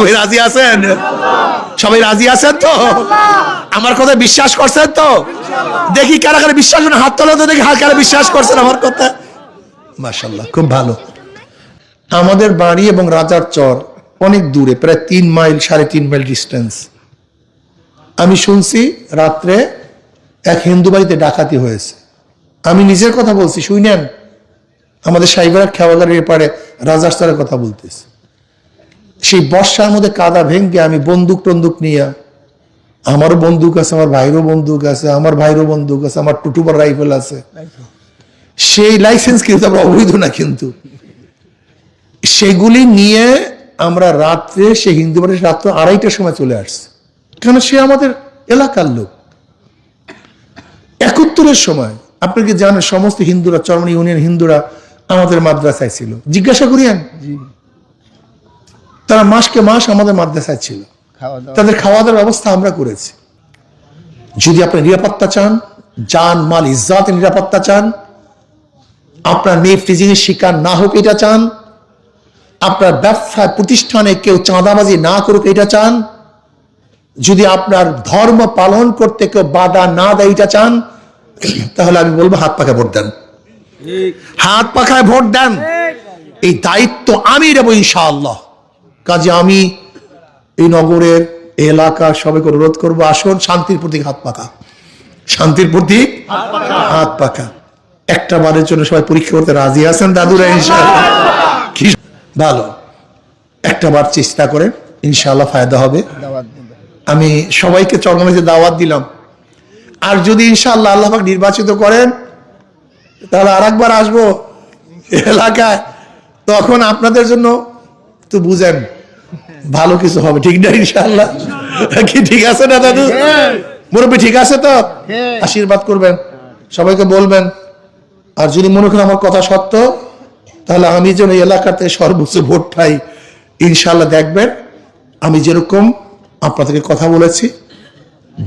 সবাই রাজি আছেন? সবাই রাজি আছেন তো? আমার কথা বিশ্বাস করছেন তো? দেখি কারা কারা বিশ্বাস করেন, হাত তোলা তো দেখি, কারা বিশ্বাস করছেন আমার কথা। মাশাআল্লাহ, খুব ভালো। আমাদের বাড়ি এবং রাজার চর অনেক দূরে, প্রায় 3 মাইল 3.5 মাইল ডিস্টেন্স। আমি শুনছি রাত্রে এক হিন্দু বাড়িতে ডাকাতি হয়েছে। আমি নিজের কথা বলছি, শুনেন। আমাদের সাইবার খেওয়াগারের এপারে রাজার চরের কথা বলতেছি। সেই বর্ষার মধ্যে কাদা ভেঙে আমি বন্দুক টন্দুক নিয়ে, আমারও বন্দুক আছে, আমার ভাইরও বন্দুক আছে, আমার ভাইরও বন্দুক আছে, আমার টুটুবার রাইফেল আছে। সেই লাইসেন্স কিন্তু আমরা অবৈধ না, কিন্তু সেগুলি নিয়ে আমরা রাত্রে সেই হিন্দু বাড়ির রাত্র 2:30টার সময় চলে আসছি। কেন? সে আমাদের এলাকার লোক। 71-এর সময় আপনি কি জানেন, সমস্ত হিন্দুরা, চরমনি ইউনিয়ন হিন্দুরা আমাদের মাদ্রাসায় ছিল। জিজ্ঞাসা করিয়েন, তারা মাসকে মাস আমাদের মাদ্রাসায় ছিল। তাদের খাওয়া দাওয়ার ব্যবস্থা আমরা করেছি। যদি আপনি নিরাপত্তা চান, জান মাল ইজ্জতের নিরাপত্তা চান, আপনার মেয়ে ফ্রিজিং এর শিকার না হোক এটা চান, আপনার ব্যবসা প্রতিষ্ঠানে কেউ চাঁদাবাজি না করুক এটা চান, যদি আপনার ধর্ম পালন করতে কেউ বাধা না দেয় এটা চান, তাহলে আমি বলবো হাত পাখায় ভোট দেন। হাত পাখায় ভোট দেন। এই দায়িত্ব আমি নেব ইনশাআল্লাহ। কাজে আমি এই নগরের এলাকার সবাইকে অনুরোধ করবো, আসুন শান্তির প্রতীক হাত পাখা, শান্তির প্রতীক হাত পাখা। একটা বারের জন্য সবাই পরীক্ষা করতে রাজি আছেন দাদুরা? ইনশাআল্লাহ। কি ভালো, একটা বার চেষ্টা করেন, ইনশাআল্লাহ ফায়দা হবে। আমি সবাইকে চরমনাইতে দাওয়াত দিলাম। আর যদি ইনশাআল্লাহ আল্লাহ পাক নির্বাচিত করেন, তাহলে আরেকবার আসবো এলাকায়। তখন আপনাদের জন্য তো বুঝেন ভালো কিছু হবে, ঠিক না? ইনশাআল্লাহ। কি ঠিক আছে না দাদু? মুরব্বী ঠিক আছে তো? আশীর্বাদ করবেন, সবাইকে বলবেন। আর যদি মনে করেন আমার কথা সত্য, তাহলে আমি যেন এই এলাকাতে সর্বোচ্চ ভোট পাই, ইনশাআল্লাহ দেখবেন আমি যেরকম আপনাদেরকে কথা বলেছি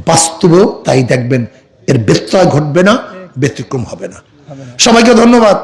বাস্তবেও তাই দেখবেন। এর ব্যত্যয় ঘটবে না, ব্যতিক্রম হবে না। সবাইকে ধন্যবাদ।